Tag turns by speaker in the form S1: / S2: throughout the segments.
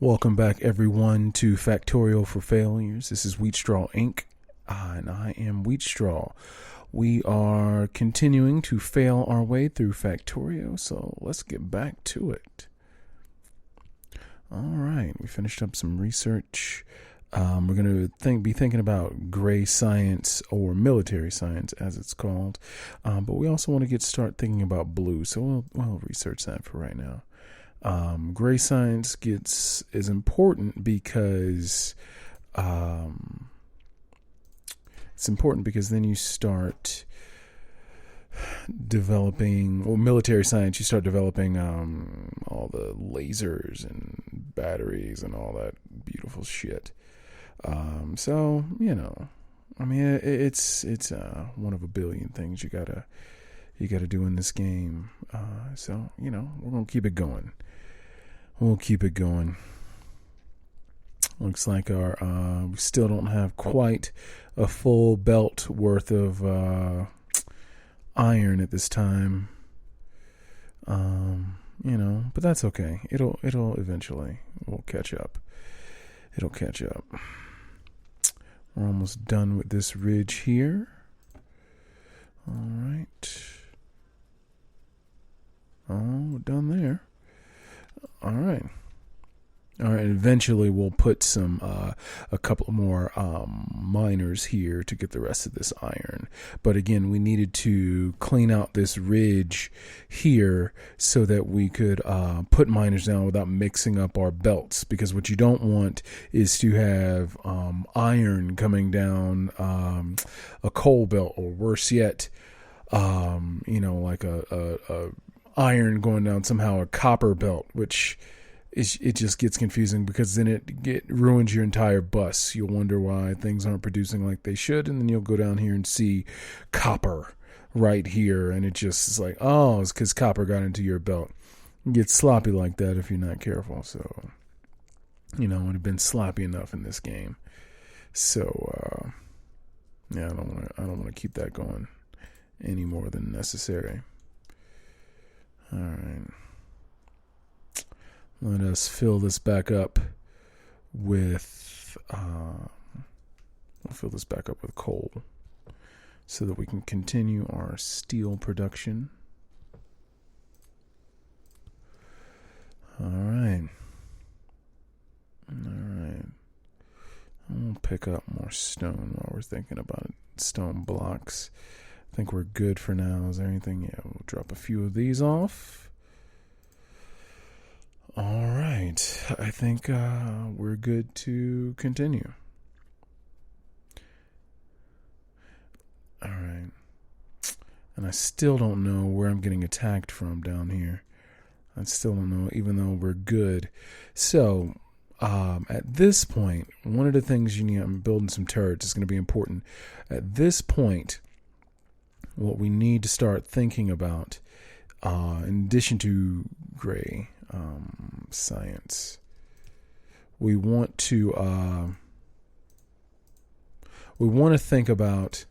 S1: Welcome back, everyone, to Factorio for Failures. This is Wheat Straw Inc., and I am Wheat Straw. We are continuing to fail our way through Factorio, so let's get back to it. All right, we finished up some research. We're going to be thinking about gray science, or military science, as it's called. But we also want to start thinking about blue, so we'll research that for right now. Gray science is important because then you start developing, or military science, you start developing all the lasers and batteries and all that beautiful shit. So I mean, it's one of a billion things you gotta do in this game. So we're gonna keep it going. We'll keep it going. Looks like we still don't have quite a full belt worth of iron at this time. But that's okay. It'll eventually, we'll catch up. It'll catch up. We're almost done with this ridge here. All right. Oh, we're done there. All right. Eventually we'll put a couple more miners here to get the rest of this iron. But again, we needed to clean out this ridge here so that we could put miners down without mixing up our belts. Because what you don't want is to have iron coming down a coal belt, or worse yet, like a iron going down somehow a copper belt, which it just gets confusing, because then it ruins your entire bus. You'll wonder why things aren't producing like they should, and then you'll go down here and see copper right here, and it just is like, oh, it's because copper got into your belt. It gets sloppy like that if you're not careful. So it would have been sloppy enough in this game. So I don't want to keep that going any more than necessary. All right. Let us fill this back up with coal so that we can continue our steel production. All right. We'll pick up more stone while we're thinking about it. Stone blocks. I think we're good for now. Is there anything? Yeah, we'll drop a few of these off. All right. I think we're good to continue. All right. And I still don't know where I'm getting attacked from down here. I still don't know, even though we're good. So, at this point, one of the things you need, I'm building some turrets, is going to be important. At this point, what we need to start thinking about, in addition to gray science, we want to think about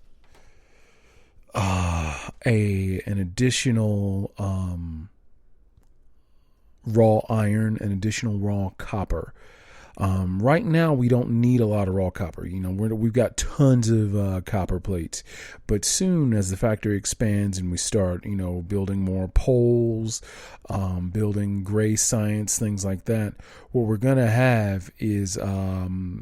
S1: an additional raw iron, an additional raw copper. Right now, we don't need a lot of raw copper. We've got tons of copper plates. But soon, as the factory expands and we start, building more poles, building gray science, things like that, what we're going to have is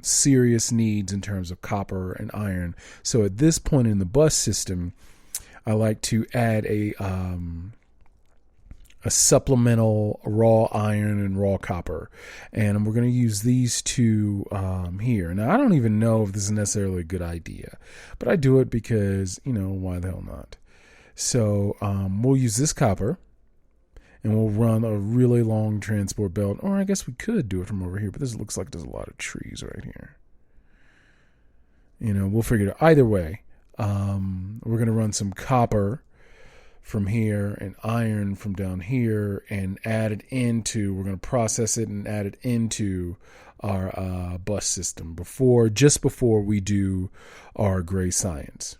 S1: serious needs in terms of copper and iron. So at this point in the bus system, I like to add a supplemental raw iron and raw copper, and we're going to use these two here. Now, I don't even know if this is necessarily a good idea, but I do it because why the hell not? So we'll use this copper, and we'll run a really long transport belt, or I guess we could do it from over here, but this looks like there's a lot of trees right here. We'll figure it out. Either way, we're going to run some copper from here and iron from down here, and we're going to process it and add it into our bus system just before we do our gray science.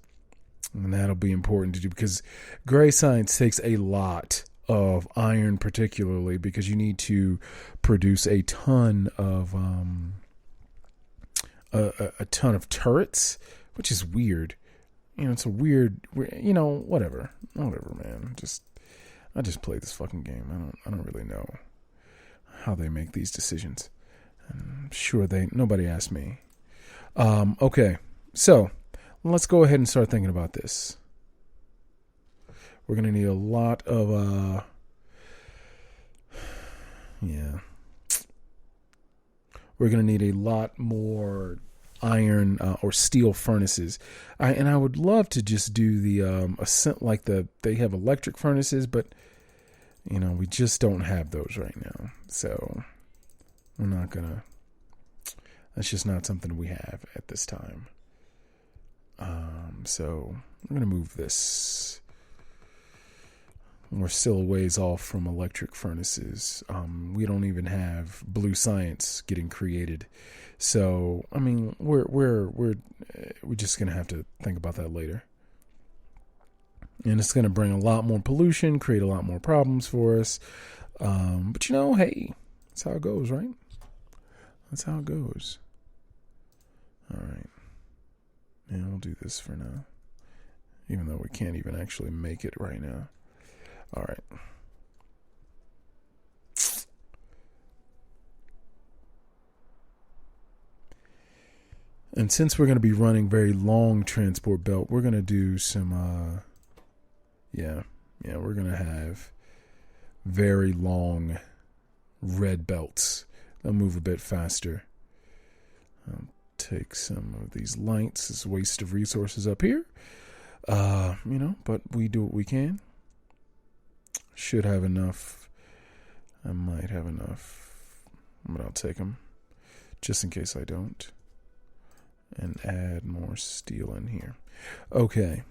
S1: And that'll be important to do, because gray science takes a lot of iron, particularly because you need to produce a ton of a ton of turrets, which is weird. It's a weird, whatever, man. I just play this fucking game. I don't really know how they make these decisions. I'm sure nobody asked me. Okay, so let's go ahead and start thinking about this. We're going to need a lot of, we're going to need a lot more iron or steel furnaces. I would love to just do they have electric furnaces, but, we just don't have those right now. So we're not going to, that's just not something we have at this time. So I'm going to move this. We're still a ways off from electric furnaces. We don't even have blue science getting created. So, I mean, we're just gonna have to think about that later. And it's gonna bring a lot more pollution, create a lot more problems for us. But hey, that's how it goes, right? That's how it goes. All right. And we'll do this for now, even though we can't even actually make it right now. All right. And since we're going to be running very long transport belt, we're going to do some, we're going to have very long red belts. They'll move a bit faster. I'll take some of these lights as waste of resources up here. But we do what we can. Should have enough. I might have enough, but I'll take them just in case I don't. And add more steel in here. Okay.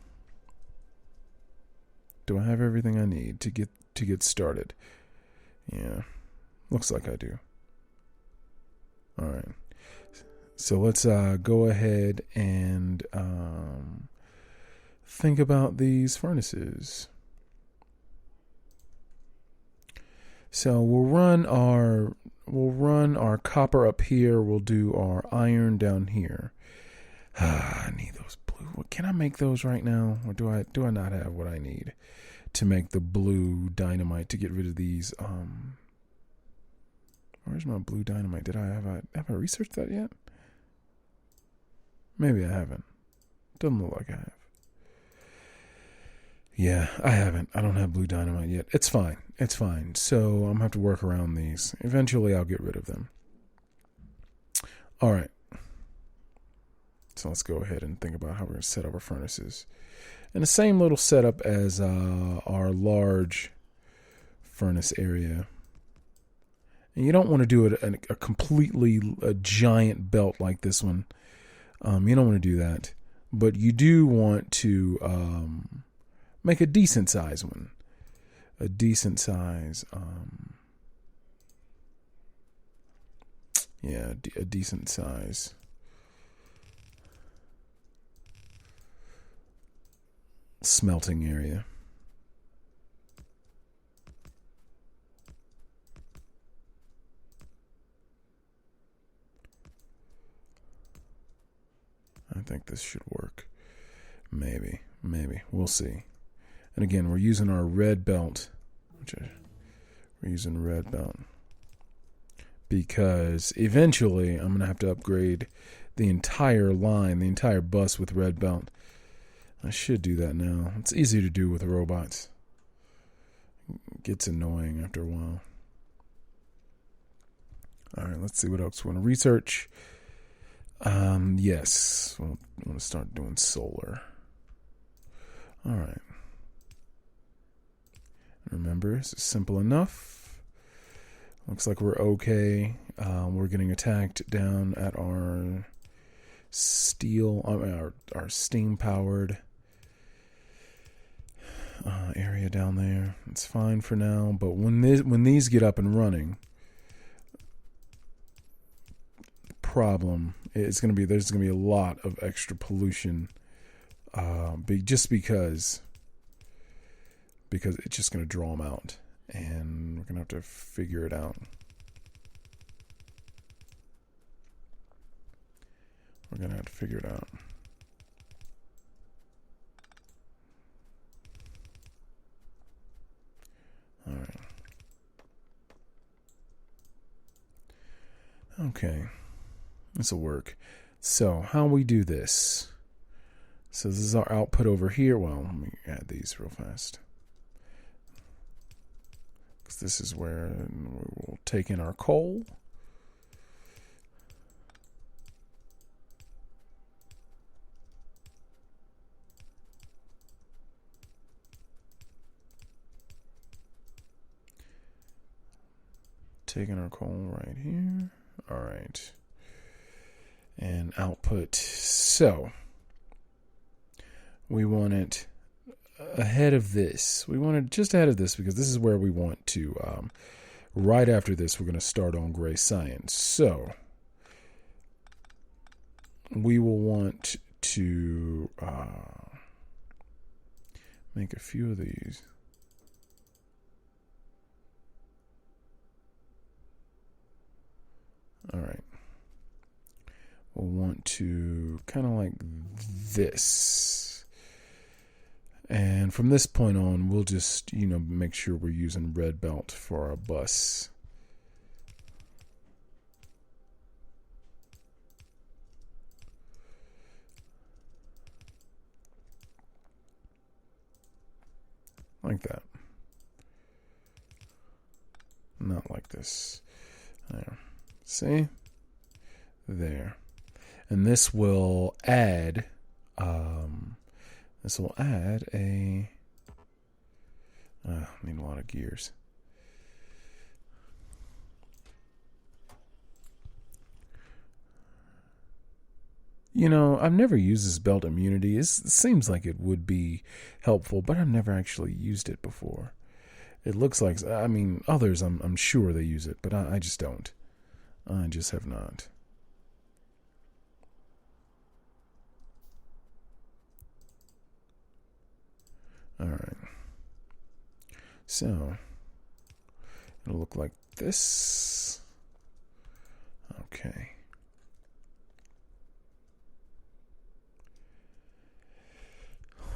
S1: Do I have everything I need to get started? Yeah. Looks like I do. All right. So let's go ahead and think about these furnaces. So we'll run our copper up here. We'll do our iron down here. I need those blue. Can I make those right now, or do I not have what I need to make the blue dynamite to get rid of these? Where's my blue dynamite? Have I researched that yet? Maybe I haven't. Doesn't look like I have. Yeah, I haven't. I don't have blue dynamite yet. It's fine. So I'm going to have to work around these. Eventually, I'll get rid of them. All right. So let's go ahead and think about how we're going to set up our furnaces. And the same little setup as our large furnace area. And you don't want to do it a completely giant belt like this one. You don't want to do that. But you do want to make a decent size one. A decent size. A decent size. Smelting area. I think this should work. Maybe. We'll see. And again, we're using our red belt. We're using red belt. Because eventually I'm going to have to upgrade the entire line, the entire bus with red belt. I should do that now. It's easy to do with robots. It gets annoying after a while. All right, let's see what else we want to research. Yes, we'll want to start doing solar. All right. Remember, this is simple enough. Looks like we're okay. We're getting attacked down at our our steam-powered area down there. It's fine for now, but when these get up and running, problem is going to be there's going to be a lot of extra pollution, just because it's just going to draw them out. And we're going to have to figure it out. We're going to have to figure it out. All right. Okay. This will work. So, how we do this? So, this is our output over here. Well, let me add these real fast. Because this is where we'll take in our coal. Taking our coal right here. All right. And output. So we want it ahead of this. We want it just ahead of this because this is where we want to, right after this, we're going to start on gray science. So we will want to make a few of these. All right. We'll want to kind of like this. And from this point on, we'll just, make sure we're using red belt for our bus. Like that. Not like this. There. See? There. And this will add a need a lot of gears. I've never used this belt immunity. It seems like it would be helpful, but I've never actually used it before. It looks like, others I'm sure they use it, but I just don't. I just have not. All right. So it'll look like this. Okay.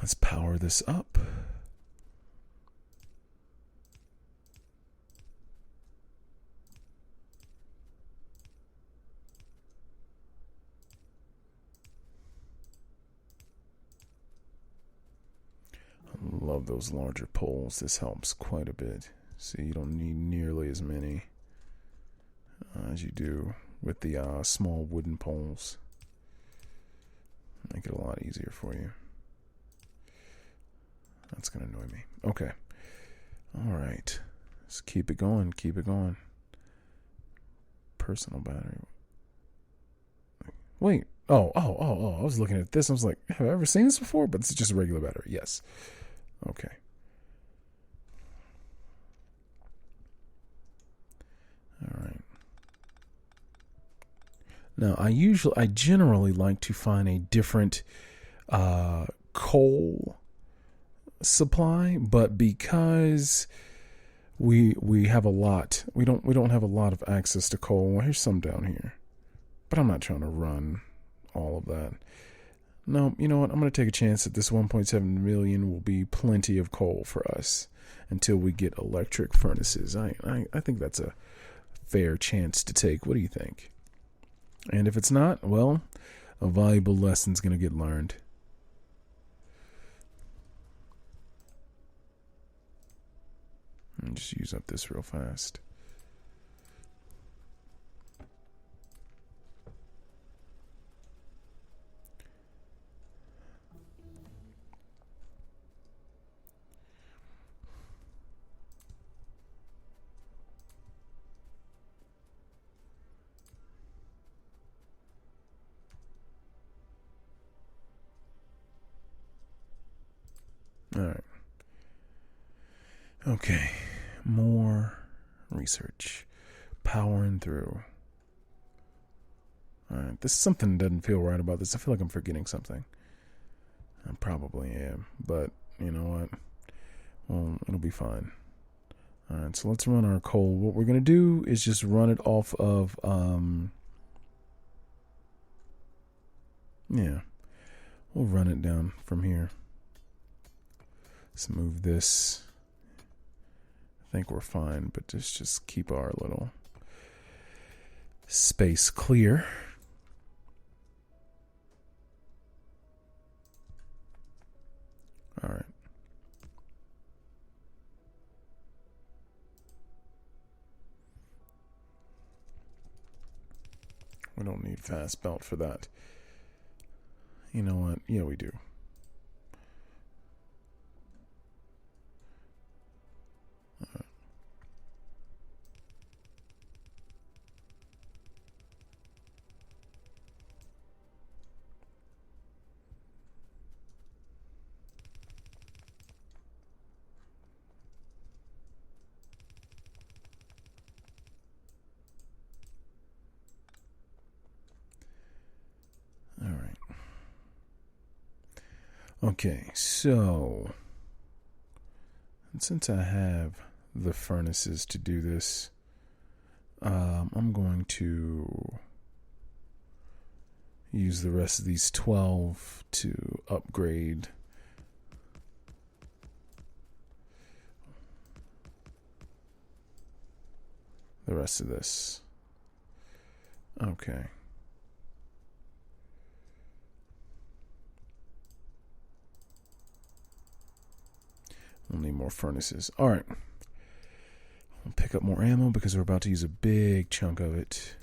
S1: Let's power this up. Love those larger poles. This helps quite a bit. See, you don't need nearly as many as you do with the small wooden poles. Make it a lot easier for you. That's going to annoy me. Okay. All right. Let's keep it going. Keep it going. Personal battery. Wait. Oh. I was looking at this. I was like, have I ever seen this before? But this is just a regular battery. Yes. Okay. All right. Now, I generally like to find a different coal supply, but because we have a lot, we don't have a lot of access to coal. Well, here's some down here, but I'm not trying to run all of that. No, you know what? I'm going to take a chance that this 1.7 million will be plenty of coal for us until we get electric furnaces. I think that's a fair chance to take. What do you think? And if it's not, well, a valuable lesson's going to get learned. And just use up this real fast. All right. Okay. More research. Powering through. All right. This something doesn't feel right about this. I feel like I'm forgetting something. I probably am. But you know what? Well, it'll be fine. All right, so let's run our coal. What we're going to do is just run it off of, yeah, we'll run it down from here. Let's move this. I think we're fine, but just keep our little space clear. All right. We don't need fast belt for that. You know what? Yeah, we do. All right. Okay, so since I have the furnaces to do this, I'm going to use the rest of these 12 to upgrade the rest of this. Okay. We'll need more furnaces. All right. We'll pick up more ammo because we're about to use a big chunk of it.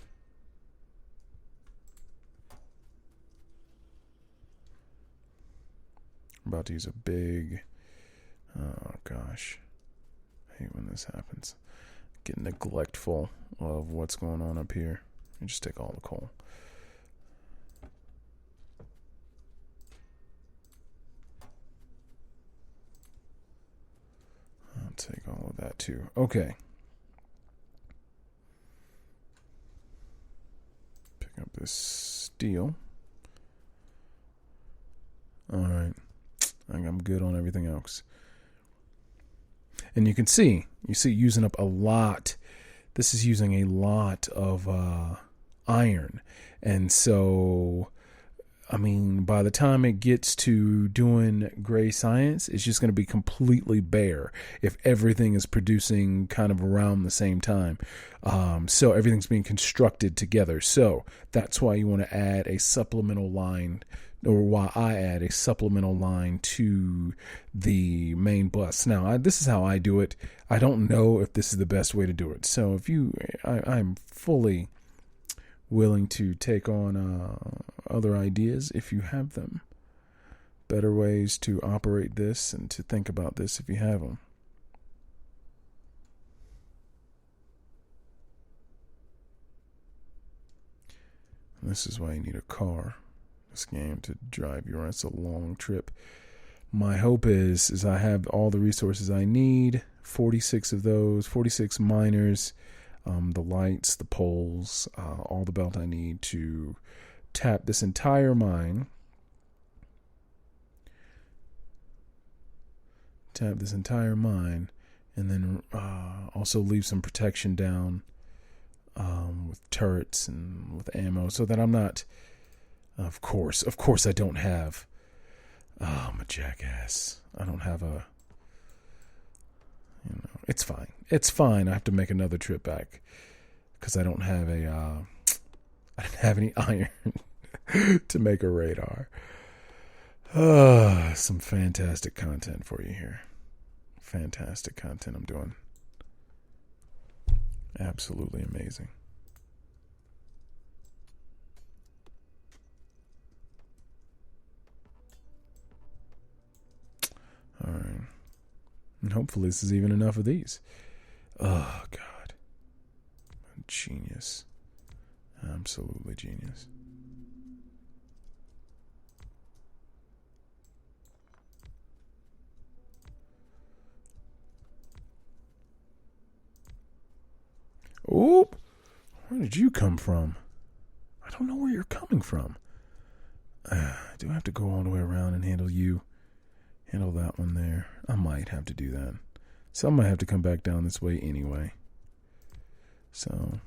S1: We're about to use a big... Oh, gosh. I hate when this happens. Get neglectful of what's going on up here. You just take all the coal. I'll take all of that too. Okay. Pick up this steel. Alright. I think I'm good on everything else. And you see using up a lot. This is using a lot of iron. And so, I mean, by the time it gets to doing gray science, it's just going to be completely bare if everything is producing kind of around the same time. So everything's being constructed together. So that's why you want to add a supplemental line, or why I add a supplemental line to the main bus. Now, this is how I do it. I don't know if this is the best way to do it. So if I'm fully willing to take on other ideas if you have them. Better ways to operate this and to think about this if you have them. And this is why you need a car. This game to drive you around. It's a long trip. My hope is I have all the resources I need. 46 of those, 46 miners, the lights, the poles, all the belt I need to tap this entire mine. Tap this entire mine, and then also leave some protection down with turrets and with ammo, so that I'm not. Of course, I don't have. Oh, I'm a jackass. I don't have a. It's fine. It's fine. I have to make another trip back because I don't have a. I didn't have any iron to make a radar. Some fantastic content for you here. Fantastic content I'm doing. Absolutely amazing. All right. And hopefully this is even enough of these. Oh, God. Genius. Absolutely genius. Oop! Where did you come from? I don't know where you're coming from. Do I have to go all the way around and handle you? Handle that one there. I might have to do that. So I might have to come back down this way anyway. So,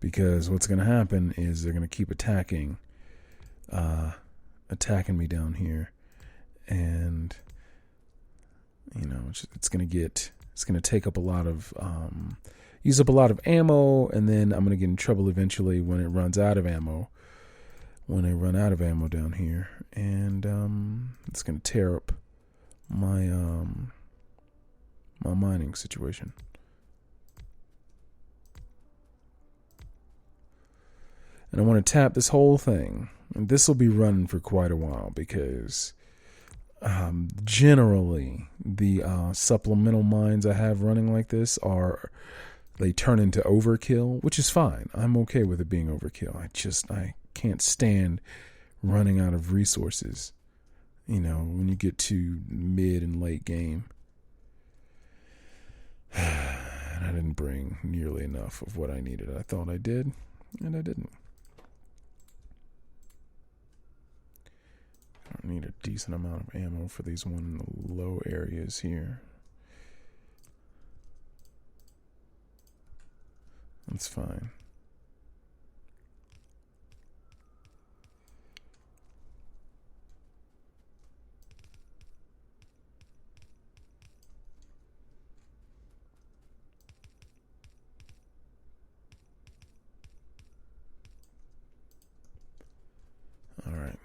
S1: because what's going to happen is they're going to keep attacking me down here, and it's going to take up a lot of use up a lot of ammo, and then I'm going to get in trouble eventually when it runs out of ammo. When I run out of ammo down here, and it's going to tear up my my mining situation. And I want to tap this whole thing, and this will be running for quite a while because generally the supplemental mines I have running like this they turn into overkill, which is fine. I'm okay with it being overkill. I can't stand running out of resources, when you get to mid and late game. And I didn't bring nearly enough of what I needed. I thought I did, and I didn't. I need a decent amount of ammo for these low areas here. That's fine. All right.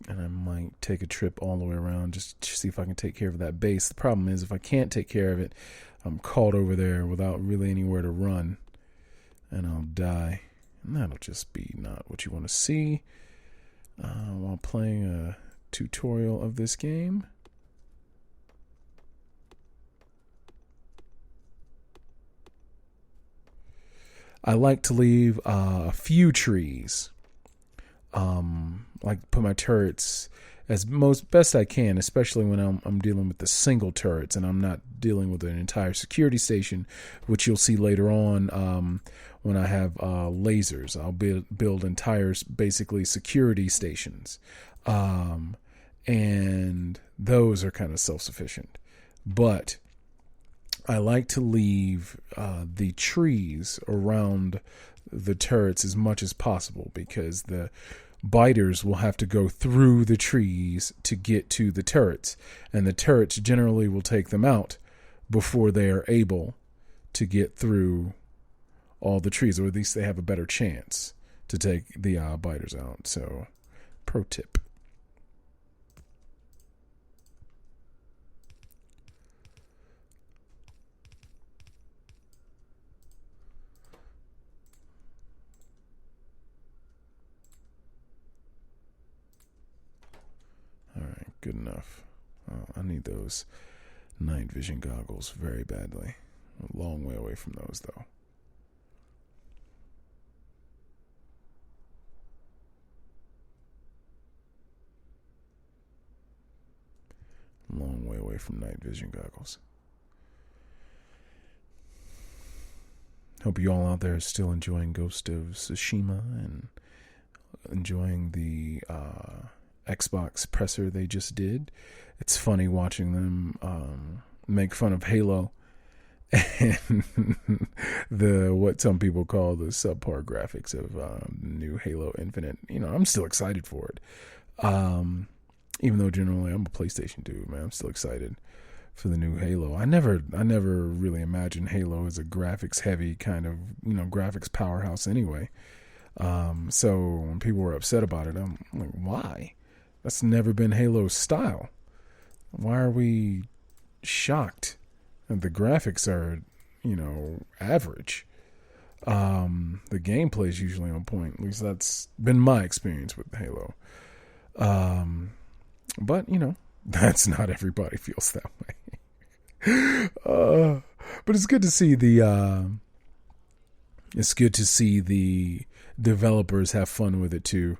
S1: And I might take a trip all the way around just to see if I can take care of that base. The problem is if I can't take care of it, I'm caught over there without really anywhere to run, and I'll die. And that'll just be not what you want to see while playing a tutorial of this game. I like to leave a few trees. Like put my turrets as best I can, especially when I'm dealing with the single turrets and I'm not dealing with an entire security station, which you'll see later on when I have lasers. I'll build entire basically security stations, and those are kind of self-sufficient. But I like to leave the trees around the turrets as much as possible, because the biters will have to go through the trees to get to the turrets, and the turrets generally will take them out before they are able to get through all the trees, or at least they have a better chance to take the biters out. So, pro tip. Good enough. I need those night vision goggles very badly. A long way away from those, though. Long way away from night vision goggles. Hope you all out there are still enjoying Ghost of Tsushima and enjoying the Xbox presser they just did. It's funny watching them make fun of Halo and what some people call the subpar graphics of new Halo Infinite. I'm still excited for it. Even though generally I'm a PlayStation dude, man, I'm still excited for the new Halo. I never really imagined Halo as a graphics heavy kind of, graphics powerhouse anyway. So when people were upset about it, I'm like, why? That's never been Halo's style. Why are we shocked? And the graphics are, average. The gameplay is usually on point. At least that's been my experience with Halo. But, that's not everybody feels that way. But it's good to see the developers have fun with it too.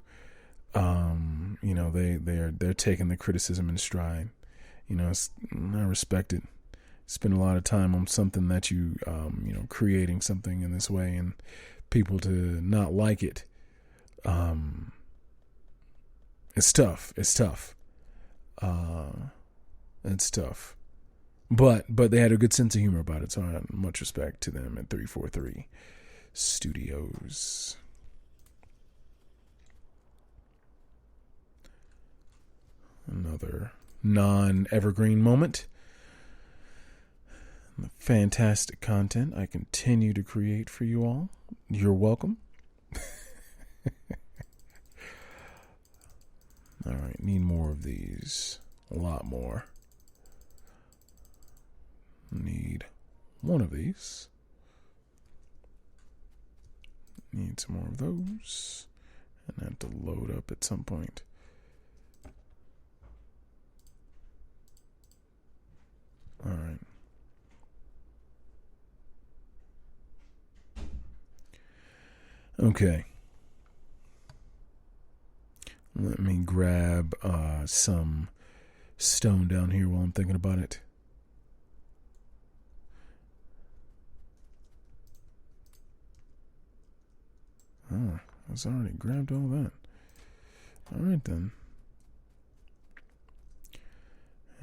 S1: they're taking the criticism in stride. I respect it. Spend a lot of time on something that creating something in this way, and people to not like it. It's tough. It's tough. It's tough. But they had a good sense of humor about it, so I have much respect to them at 343 Studios. Another non-evergreen moment. Fantastic content I continue to create for you all. You're welcome. All right, need more of these. A lot more. Need one of these. Need some more of those. And I have to load up at some point. All right. Okay. Let me grab some stone down here while I'm thinking about it. Oh, I was already grabbed all that. All right, then.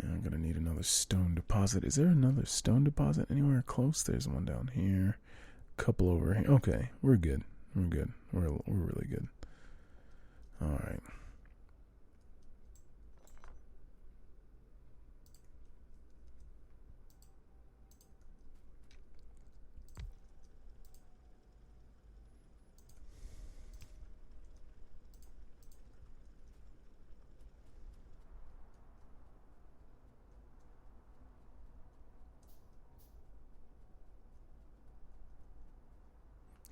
S1: Yeah, I'm going to need another stone deposit. Is there another stone deposit anywhere close? There's one down here. A couple over here. Okay, we're good. We're good. We're really good. All right.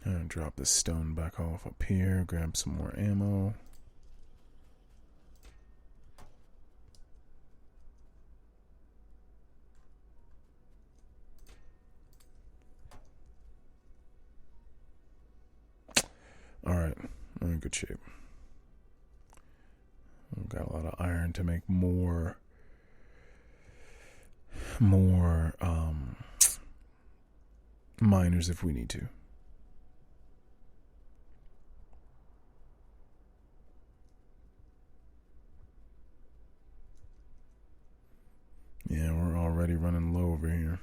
S1: And drop this stone back off up here. Grab some more ammo. All right, we're in good shape. We've got a lot of iron to make more miners if we need to. Yeah, we're already running low over here.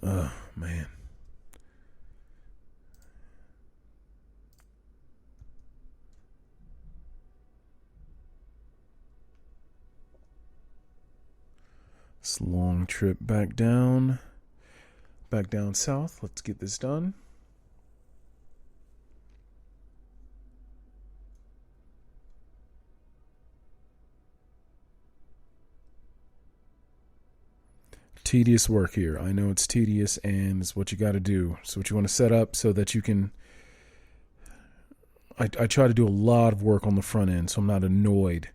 S1: Oh, man. This long trip back down south. Let's get this done. Tedious work here. I know it's tedious, and it's what you got to do. It's what you want to set up so that you can... I try to do a lot of work on the front end, so I'm not annoyed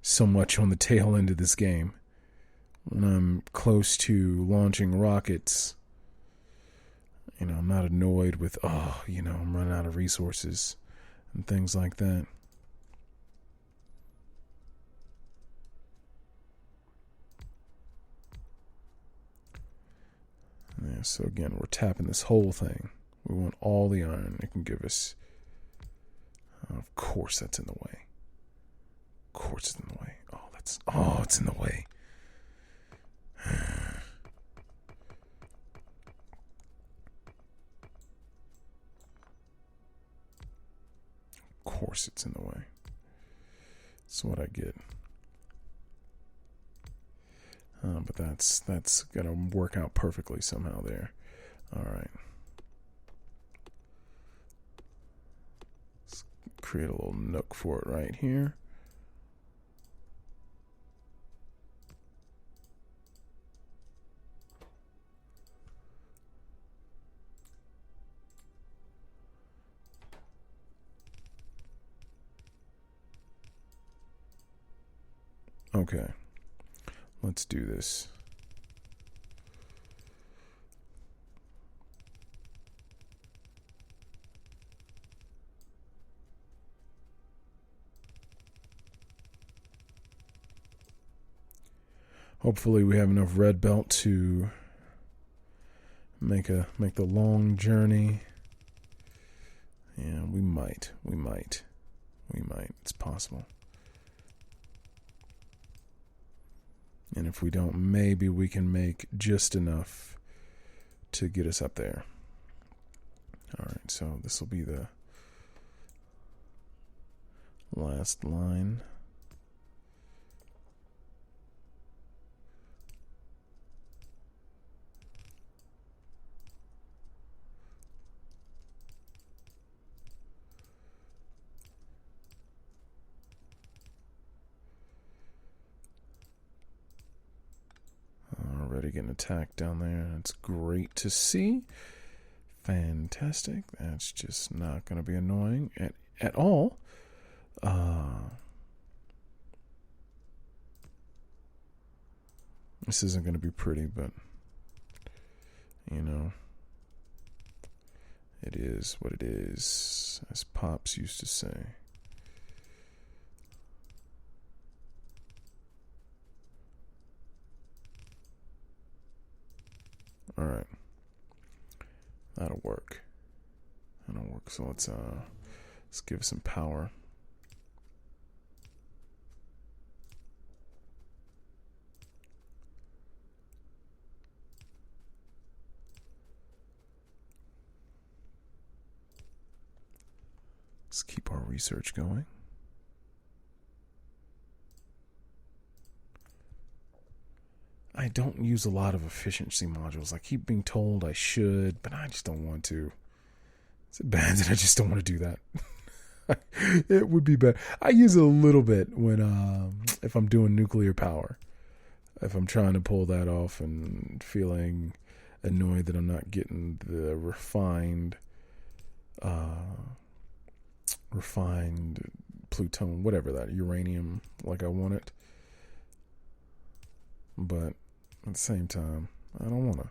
S1: so much on the tail end of this game. When I'm close to launching rockets, I'm not annoyed with, I'm running out of resources and things like that. Yeah, so again, we're tapping this whole thing. We want all the iron it can give us. Of course that's in the way. Of course it's in the way. It's in the way. Of course it's in the way. That's what I get. But that's gonna work out perfectly somehow there. All right. Let's create a little nook for it right here. Okay. Let's do this. Hopefully we have enough red belt to make the long journey. Yeah, we might. It's possible. And if we don't, maybe we can make just enough to get us up there. Alright, so this will be the last line. Already getting attacked down there. That's great to see. Fantastic. That's just not going to be annoying at all. This isn't going to be pretty, but you know, it is what it is, as Pops used to say. All right, that'll work. So let's give it some power. Let's keep our research going. I don't use a lot of efficiency modules. I keep being told I should, but I just don't want to. Is it bad that I just don't want to do that? It would be bad. I use it a little bit when if I'm doing nuclear power. If I'm trying to pull that off and feeling annoyed that I'm not getting the refined plutonium, whatever that, uranium, like I want it. But at the same time, I don't want to.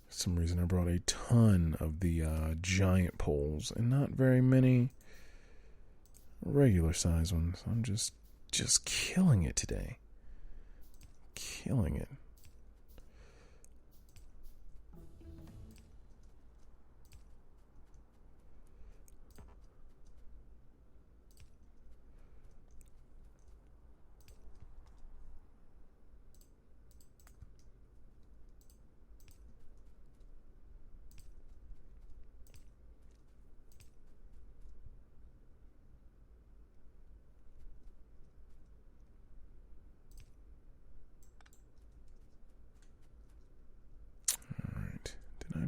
S1: For some reason, I brought a ton of the giant poles and not very many regular size ones. I'm just killing it today. Killing it.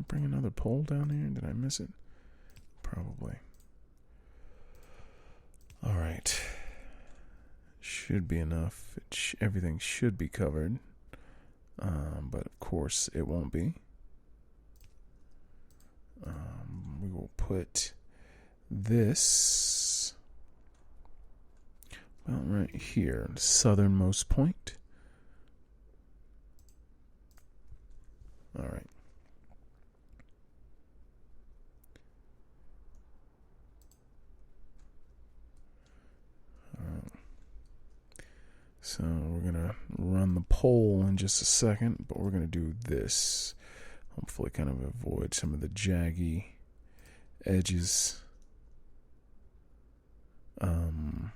S1: Bring another pole down here? Did I miss it? Probably. Alright. Should be enough. Everything should be covered. But of course it won't be. We will put this right here, the southernmost point. Alright. So we're going to run the pole in just a second, but we're going to do this. Hopefully kind of avoid some of the jaggy edges. And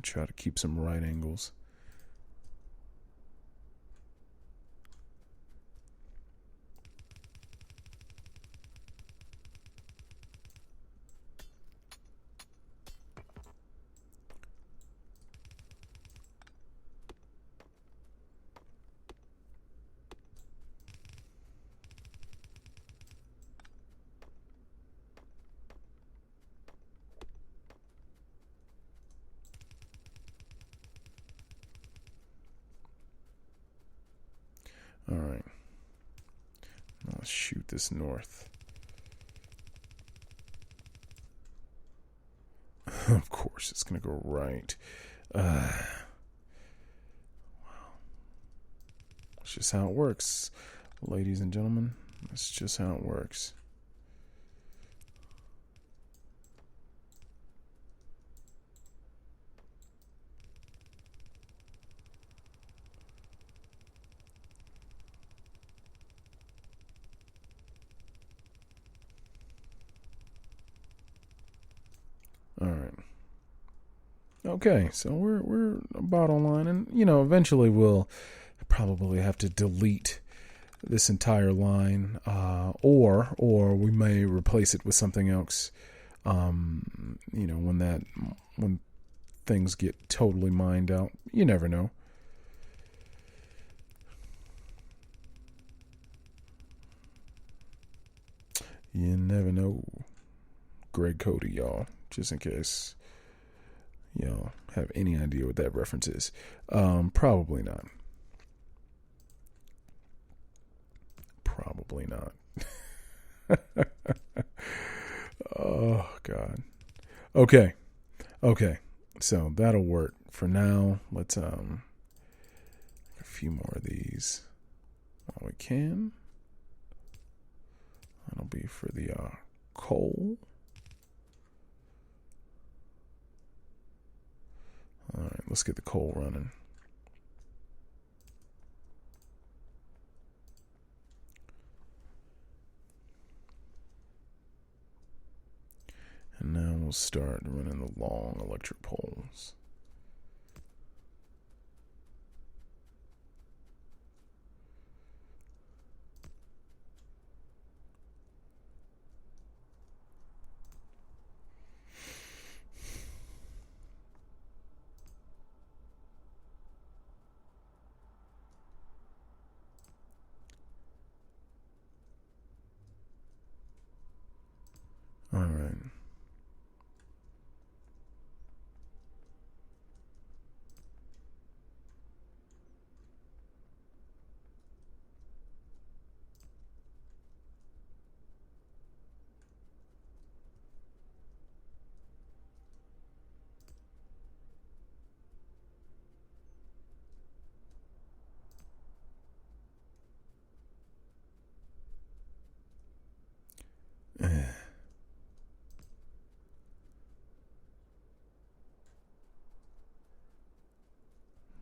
S1: try to keep some right angles. Alright. Let's shoot this north. Of course, it's going to go right. Wow. That's just how it works, ladies and gentlemen. That's just how it works. Okay, so we're about online, and eventually we'll probably have to delete this entire line, or we may replace it with something else. When things get totally mined out, you never know. You never know. Greg Cody, y'all, just in case y'all have any idea what that reference is. Probably not. Probably not. Oh, God. Okay. So that'll work for now. Let's a few more of these while we can. That'll be for the coal. All right, let's get the coal running. And now we'll start running the long electric poles. All right.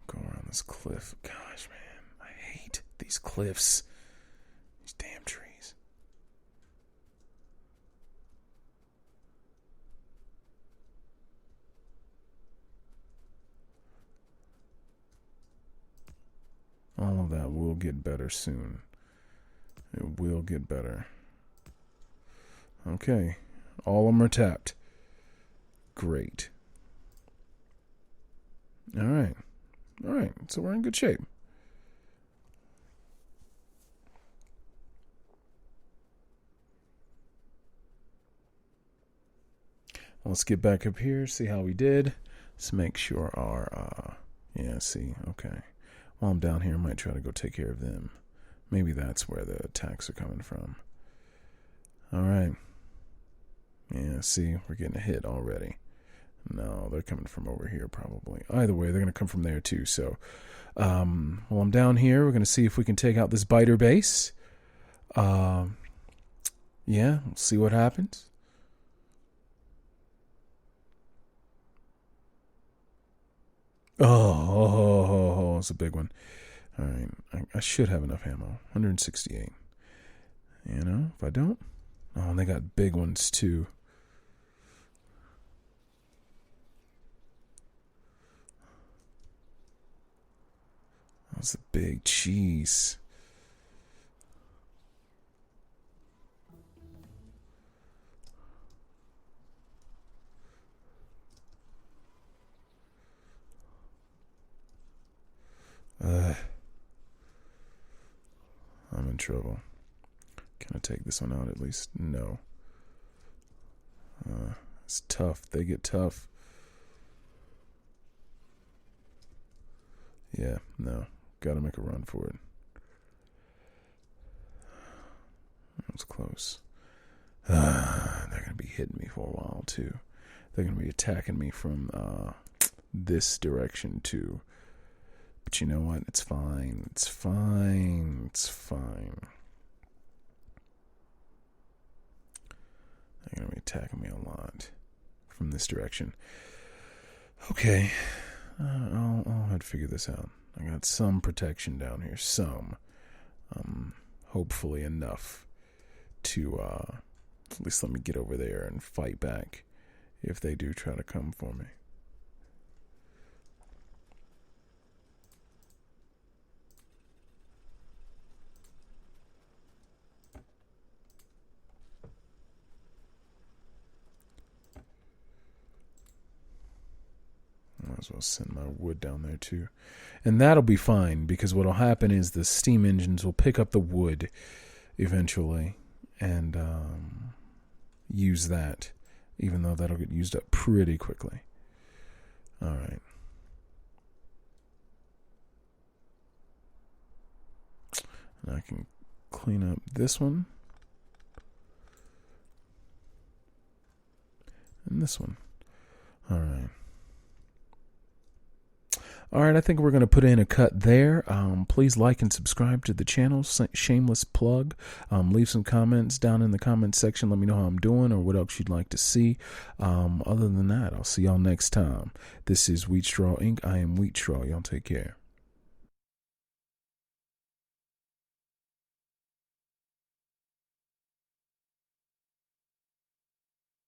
S1: Go around this cliff. Gosh, man, I hate these cliffs. These damn trees. All of that will get better soon. It will get better. Okay. All of them are tapped. Great. All right. So we're in good shape. Let's get back up here, see how we did. Let's make sure our, okay. While I'm down here, I might try to go take care of them. Maybe that's where the attacks are coming from. All right. Yeah, see, we're getting a hit already. No, they're coming from over here probably. Either way, they're going to come from there too. So, while I'm down here, we're going to see if we can take out this biter base. We'll see what happens. Oh, it's a big one. All right, I should have enough ammo. 168. If I don't. Oh, and they got big ones too. That's a big cheese. I'm in trouble. Can I take this one out at least? No. It's tough. They get tough. Yeah, no. Gotta make a run for it. That was close. They're gonna be hitting me for a while too. They're gonna be attacking me from this direction too. But you know what? It's fine. It's fine. It's fine. They're going to be attacking me a lot from this direction. Okay. I'll have to figure this out. I got some protection down here. Some. Hopefully enough to at least let me get over there and fight back if they do try to come for me. as well send my wood down there too. And that'll be fine, because what'll happen is the steam engines will pick up the wood eventually and use that, even though that'll get used up pretty quickly. All right. And I can clean up this one. And this one. All right. All right, I think we're going to put in a cut there. Please like and subscribe to the channel. Shameless plug. Leave some comments down in the comments section. Let me know how I'm doing or what else you'd like to see. Other than that, I'll see y'all next time. This is Wheat Straw Inc. I am Wheat Straw. Y'all take care.